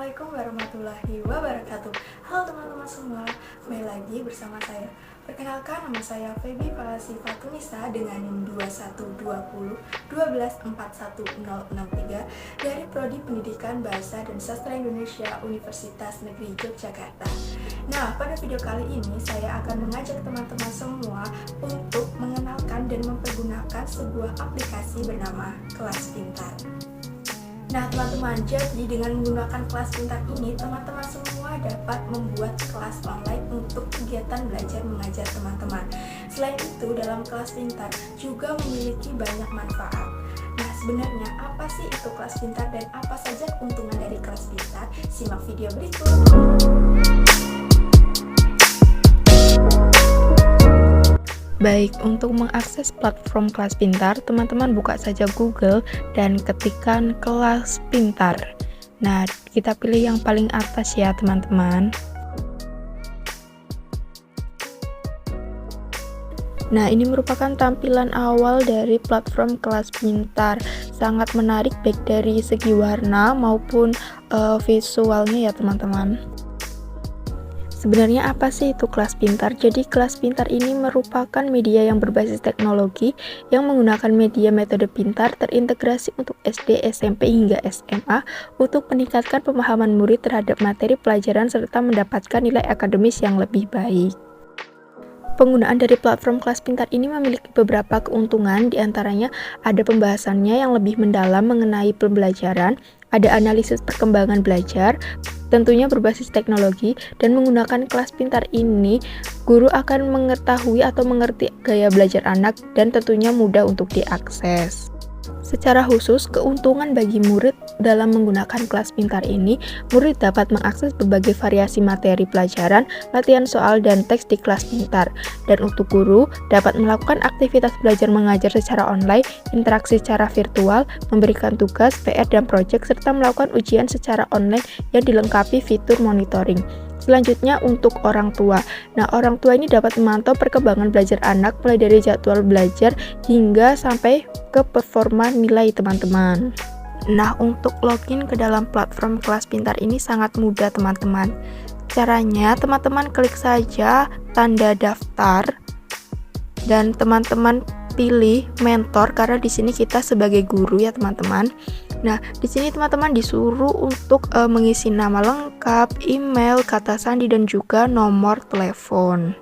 Assalamualaikum warahmatullahi wabarakatuh. Halo teman-teman semua, kembali lagi bersama saya. Perkenalkan, nama saya Feby Falasi Fatunisa dengan NIM 212012141063 dari Prodi Pendidikan Bahasa dan Sastra Indonesia Universitas Negeri Yogyakarta. Nah, pada video kali ini saya akan mengajak teman-teman semua untuk mengenalkan dan mempergunakan sebuah aplikasi bernama Kelas Pintar. Nah teman-teman, jadi dengan menggunakan kelas pintar ini, teman-teman semua dapat membuat kelas online untuk kegiatan belajar mengajar teman-teman. Selain itu, dalam kelas pintar juga memiliki banyak manfaat. Nah sebenarnya apa sih itu kelas pintar dan apa saja keuntungan dari kelas pintar? Simak video berikut. Baik, untuk mengakses platform kelas pintar, teman-teman buka saja Google dan ketikkan kelas pintar. Nah, kita pilih yang paling atas ya teman-teman. Nah, ini merupakan tampilan awal dari platform kelas pintar. Sangat menarik baik dari segi warna maupun visualnya ya teman-teman. Sebenarnya apa sih itu kelas pintar? Jadi kelas pintar ini merupakan media yang berbasis teknologi yang menggunakan media metode pintar terintegrasi untuk SD, SMP, hingga SMA untuk meningkatkan pemahaman murid terhadap materi pelajaran serta mendapatkan nilai akademis yang lebih baik. Penggunaan dari platform kelas pintar ini memiliki beberapa keuntungan, diantaranya ada pembahasannya yang lebih mendalam mengenai pembelajaran, ada analisis perkembangan belajar, tentunya berbasis teknologi, dan menggunakan kelas pintar ini, guru akan mengetahui atau mengerti gaya belajar anak dan tentunya mudah untuk diakses. Secara khusus, keuntungan bagi murid dalam menggunakan kelas pintar ini, murid dapat mengakses berbagai variasi materi pelajaran, latihan soal, dan teks di kelas pintar. Dan untuk guru, dapat melakukan aktivitas belajar mengajar secara online, interaksi secara virtual, memberikan tugas, PR, dan proyek, serta melakukan ujian secara online yang dilengkapi fitur monitoring. Selanjutnya untuk orang tua. Nah, orang tua ini dapat memantau perkembangan belajar anak mulai dari jadwal belajar hingga sampai ke performa nilai teman-teman. Nah, untuk login ke dalam platform kelas pintar ini sangat mudah teman-teman. Caranya, teman-teman klik saja tanda daftar dan teman-teman pilih mentor karena di sini kita sebagai guru ya teman-teman. Nah, di sini teman-teman disuruh untuk mengisi nama lengkap, email, kata sandi, dan juga nomor telepon.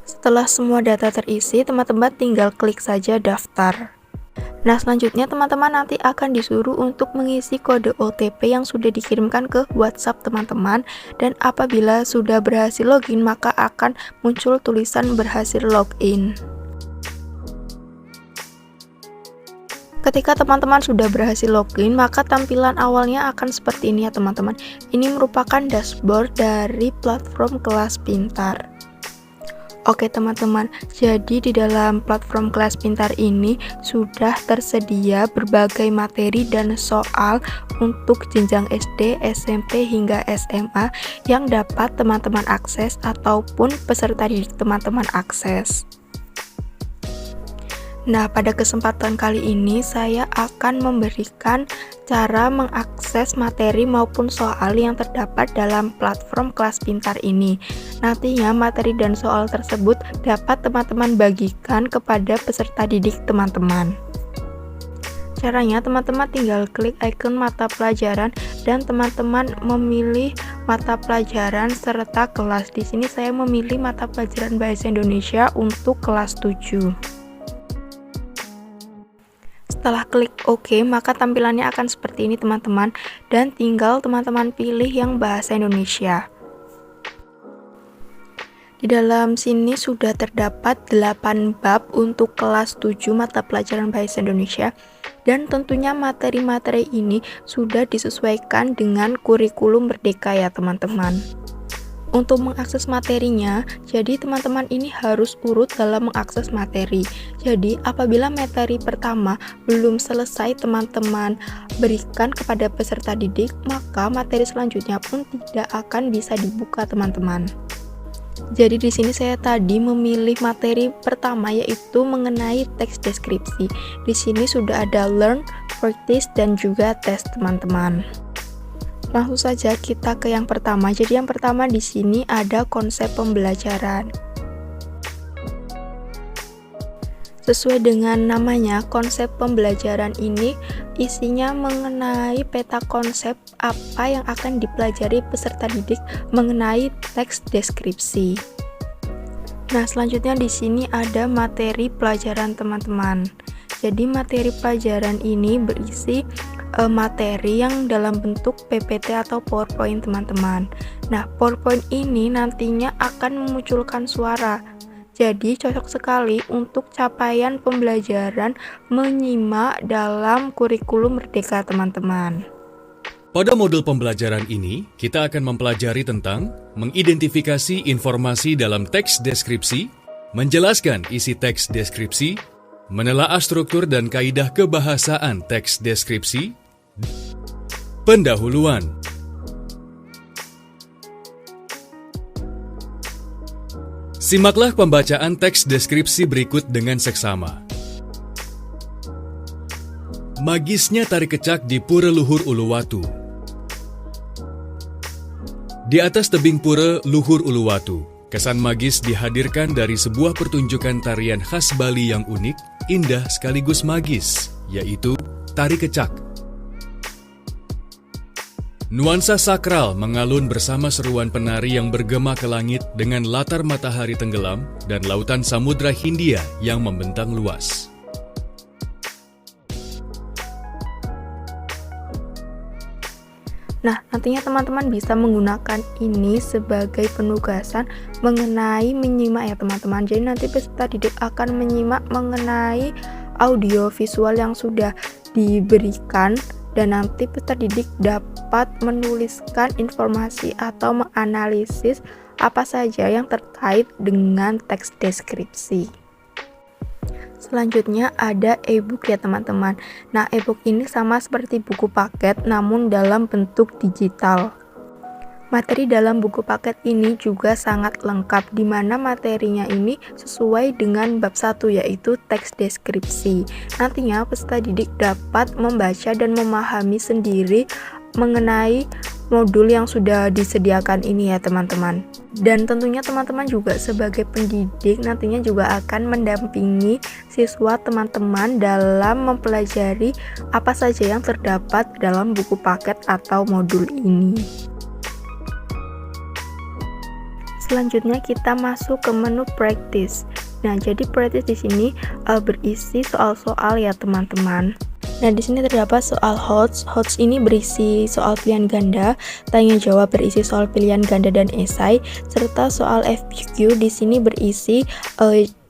Setelah semua data terisi, teman-teman tinggal klik saja daftar. Nah, selanjutnya teman-teman nanti akan disuruh untuk mengisi kode OTP yang sudah dikirimkan ke WhatsApp teman-teman, dan apabila sudah berhasil login, maka akan muncul tulisan berhasil login. Ketika teman-teman sudah berhasil login, maka tampilan awalnya akan seperti ini ya teman-teman. Ini merupakan dashboard dari platform kelas pintar. Oke teman-teman, jadi di dalam platform kelas pintar ini sudah tersedia berbagai materi dan soal untuk jenjang SD, SMP, hingga SMA yang dapat teman-teman akses ataupun peserta didik teman-teman akses. Nah, pada kesempatan kali ini saya akan memberikan cara mengakses materi maupun soal yang terdapat dalam platform kelas pintar ini. Nantinya materi dan soal tersebut dapat teman-teman bagikan kepada peserta didik teman-teman. Caranya, teman-teman tinggal klik icon mata pelajaran dan teman-teman memilih mata pelajaran serta kelas. Di sini saya memilih mata pelajaran Bahasa Indonesia untuk kelas 7. Setelah klik OK, maka tampilannya akan seperti ini teman-teman, dan tinggal teman-teman pilih yang Bahasa Indonesia. Di dalam sini sudah terdapat 8 bab untuk kelas 7 mata pelajaran Bahasa Indonesia, dan tentunya materi-materi ini sudah disesuaikan dengan kurikulum Merdeka ya teman-teman. Untuk mengakses materinya, jadi teman-teman ini harus urut dalam mengakses materi. Jadi apabila materi pertama belum selesai teman-teman berikan kepada peserta didik, maka materi selanjutnya pun tidak akan bisa dibuka teman-teman. Jadi di sini saya tadi memilih materi pertama yaitu mengenai teks deskripsi. Di sini sudah ada learn, practice, dan juga tes teman-teman. Langsung saja kita ke yang pertama. Jadi yang pertama di sini ada konsep pembelajaran. Sesuai dengan namanya, konsep pembelajaran ini isinya mengenai peta konsep apa yang akan dipelajari peserta didik mengenai teks deskripsi. Nah, selanjutnya di sini ada materi pelajaran teman-teman. Jadi materi pelajaran ini berisi materi yang dalam bentuk PPT atau PowerPoint teman-teman. Nah, PowerPoint ini nantinya akan memunculkan suara. Jadi cocok sekali untuk capaian pembelajaran menyimak dalam kurikulum Merdeka teman-teman. Pada modul pembelajaran ini, kita akan mempelajari tentang mengidentifikasi informasi dalam teks deskripsi, menjelaskan isi teks deskripsi, menelaah struktur dan kaidah kebahasaan teks deskripsi, pendahuluan. Simaklah pembacaan teks deskripsi berikut dengan seksama. Magisnya tari kecak di Pura Luhur Uluwatu. Di atas tebing pura Luhur Uluwatu, kesan magis dihadirkan dari sebuah pertunjukan tarian khas Bali yang unik, indah sekaligus magis, yaitu tari kecak. Nuansa sakral mengalun bersama seruan penari yang bergema ke langit dengan latar matahari tenggelam dan lautan Samudra Hindia yang membentang luas. Nah, nantinya teman-teman bisa menggunakan ini sebagai penugasan mengenai menyimak ya teman-teman. Jadi nanti peserta didik akan menyimak mengenai audio visual yang sudah diberikan dan nanti peserta didik dapat menuliskan informasi atau menganalisis apa saja yang terkait dengan teks deskripsi. Selanjutnya ada e-book ya teman-teman. Nah, e-book ini sama seperti buku paket namun dalam bentuk digital. Materi dalam buku paket ini juga sangat lengkap di mana materinya ini sesuai dengan bab 1 yaitu teks deskripsi. Nantinya peserta didik dapat membaca dan memahami sendiri mengenai modul yang sudah disediakan ini ya teman-teman. Dan tentunya teman-teman juga sebagai pendidik nantinya juga akan mendampingi siswa teman-teman dalam mempelajari apa saja yang terdapat dalam buku paket atau modul ini. Selanjutnya kita masuk ke menu practice. Nah, jadi practice di sini berisi soal-soal ya teman-teman. Nah, di sini terdapat soal HOTS. HOTS ini berisi soal pilihan ganda, tanya jawab berisi soal pilihan ganda dan esai, serta soal FPQ di sini berisi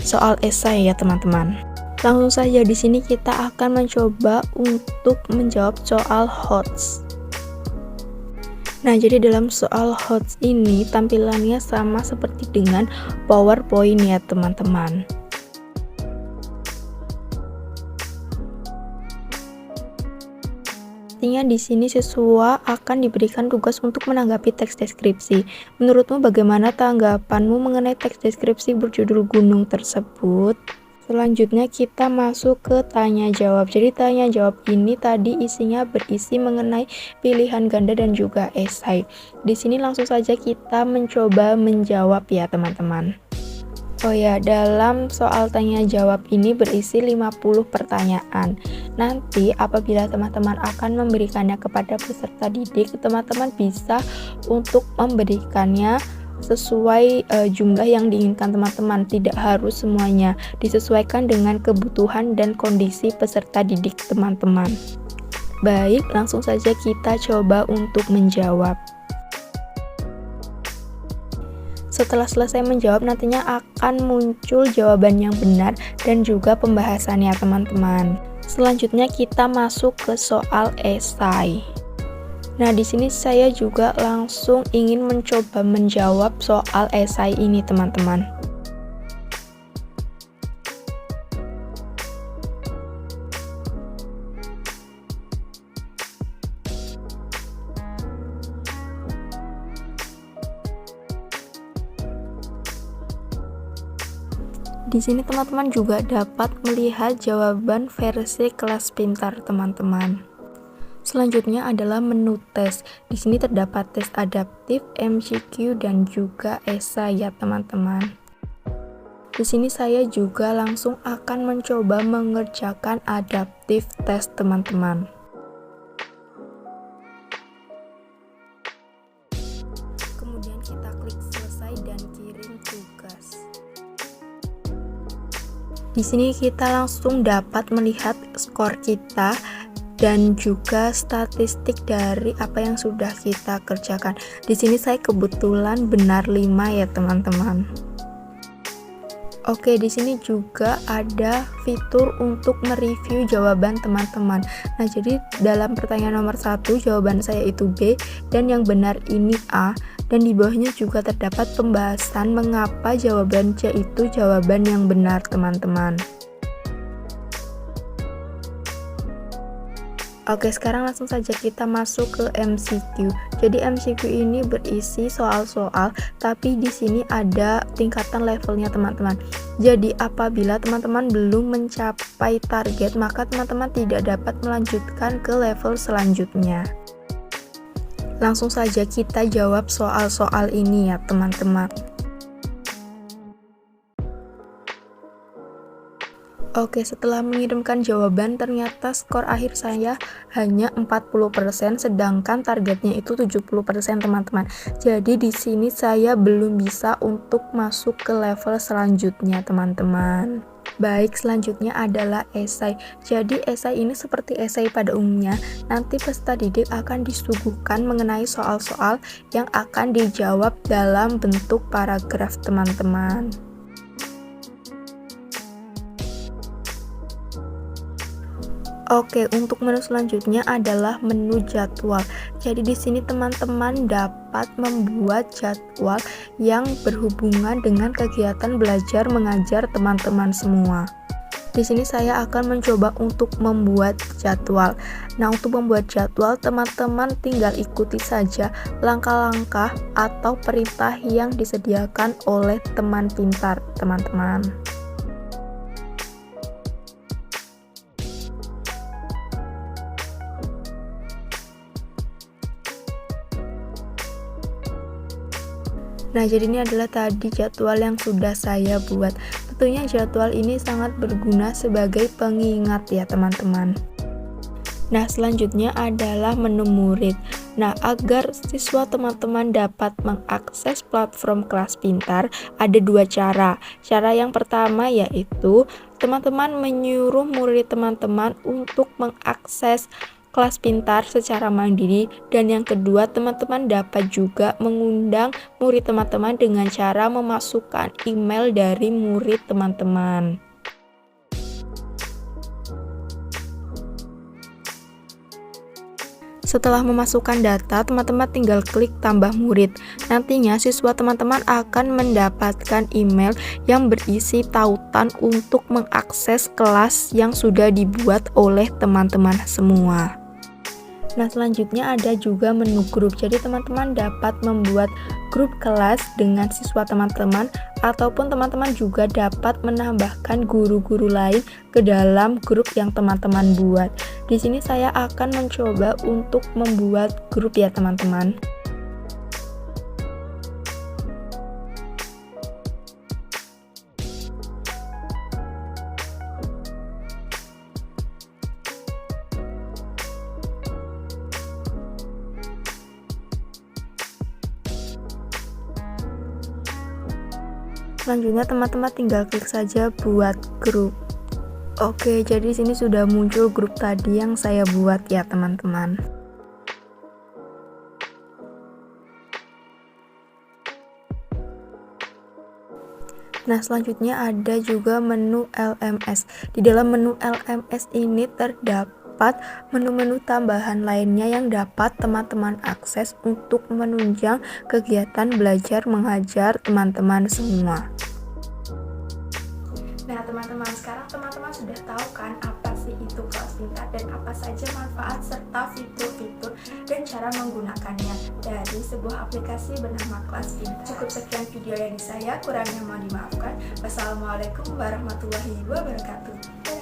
soal esai ya teman-teman. Langsung saja di sini kita akan mencoba untuk menjawab soal HOTS. Nah, jadi dalam soal HOTS ini tampilannya sama seperti dengan PowerPoint ya teman-teman. Artinya di sini siswa akan diberikan tugas untuk menanggapi teks deskripsi. Menurutmu bagaimana tanggapanmu mengenai teks deskripsi berjudul Gunung tersebut? Selanjutnya kita masuk ke tanya jawab. Jadi tanya jawab ini tadi isinya berisi mengenai pilihan ganda dan juga esai. Di sini langsung saja kita mencoba menjawab ya teman-teman. Oh ya, dalam soal tanya jawab ini berisi 50 pertanyaan. Nanti apabila teman-teman akan memberikannya kepada peserta didik, teman-teman bisa untuk memberikannya sesuai jumlah yang diinginkan teman-teman. Tidak harus semuanya, disesuaikan dengan kebutuhan dan kondisi peserta didik teman-teman. Baik, langsung saja kita coba untuk menjawab. Setelah selesai menjawab, nantinya akan muncul jawaban yang benar dan juga pembahasannya teman-teman. Selanjutnya kita masuk ke soal esai. Nah, di sini saya juga langsung ingin mencoba menjawab soal esai ini, teman-teman. Di sini teman-teman juga dapat melihat jawaban versi kelas pintar teman-teman. Selanjutnya adalah menu tes. Di sini terdapat tes adaptif, MCQ, dan juga esai ya teman-teman. Di sini saya juga langsung akan mencoba mengerjakan adaptif tes teman-teman. Kemudian kita klik selesai dan kirim tugas. Di sini kita langsung dapat melihat skor kita dan juga statistik dari apa yang sudah kita kerjakan. Di sini saya kebetulan benar 5 ya teman-teman. Oke, di sini juga ada fitur untuk mereview jawaban teman-teman. Nah, jadi dalam pertanyaan nomor 1 jawaban saya itu B dan yang benar ini A, dan di bawahnya juga terdapat pembahasan mengapa jawaban C itu jawaban yang benar teman-teman. Oke, sekarang langsung saja kita masuk ke MCQ. Jadi MCQ ini berisi soal-soal, tapi di sini ada tingkatan levelnya teman-teman. Jadi apabila teman-teman belum mencapai target, maka teman-teman tidak dapat melanjutkan ke level selanjutnya. Langsung saja kita jawab soal-soal ini ya teman-teman. Oke, setelah mengirimkan jawaban ternyata skor akhir saya hanya 40%, sedangkan targetnya itu 70% teman-teman. Jadi di sini saya belum bisa untuk masuk ke level selanjutnya teman-teman. Baik, selanjutnya adalah esai. Jadi esai ini seperti esai pada umumnya, nanti peserta didik akan disuguhkan mengenai soal-soal yang akan dijawab dalam bentuk paragraf teman-teman. Oke, untuk menu selanjutnya adalah menu jadwal. Jadi di sini teman-teman dapat membuat jadwal yang berhubungan dengan kegiatan belajar mengajar teman-teman semua. Di sini saya akan mencoba untuk membuat jadwal. Nah, untuk membuat jadwal teman-teman tinggal ikuti saja langkah-langkah atau perintah yang disediakan oleh teman pintar, teman-teman. Nah, jadi ini adalah tadi jadwal yang sudah saya buat. Tentunya jadwal ini sangat berguna sebagai pengingat ya teman-teman. Nah, selanjutnya adalah menu murid. Nah, agar siswa teman-teman dapat mengakses platform kelas pintar, ada 2 cara. Cara yang pertama yaitu teman-teman menyuruh murid teman-teman untuk mengakses kelas pintar secara mandiri, dan yang kedua teman-teman dapat juga mengundang murid teman-teman dengan cara memasukkan email dari murid teman-teman. Setelah memasukkan data, teman-teman tinggal klik tambah murid. Nantinya siswa teman-teman akan mendapatkan email yang berisi tautan untuk mengakses kelas yang sudah dibuat oleh teman-teman semua. Nah, selanjutnya ada juga menu grup. Jadi teman-teman dapat membuat grup kelas dengan siswa teman-teman, ataupun teman-teman juga dapat menambahkan guru-guru lain ke dalam grup yang teman-teman buat. Di sini saya akan mencoba untuk membuat grup ya teman-teman. Selanjutnya teman-teman tinggal klik saja buat grup. Oke, jadi sini sudah muncul grup tadi yang saya buat ya teman-teman. Nah, selanjutnya ada juga menu LMS. Di dalam menu LMS ini terdapat menu-menu tambahan lainnya yang dapat teman-teman akses untuk menunjang kegiatan belajar mengajar teman-teman semua. Nah teman-teman, sekarang teman-teman sudah tahu kan apa sih itu kelas pintar dan apa saja manfaat serta fitur-fitur dan cara menggunakannya dari sebuah aplikasi bernama Kelas Pintar. Cukup sekian video dari saya, kurangnya mohon dimaafkan. Wassalamualaikum warahmatullahi wabarakatuh.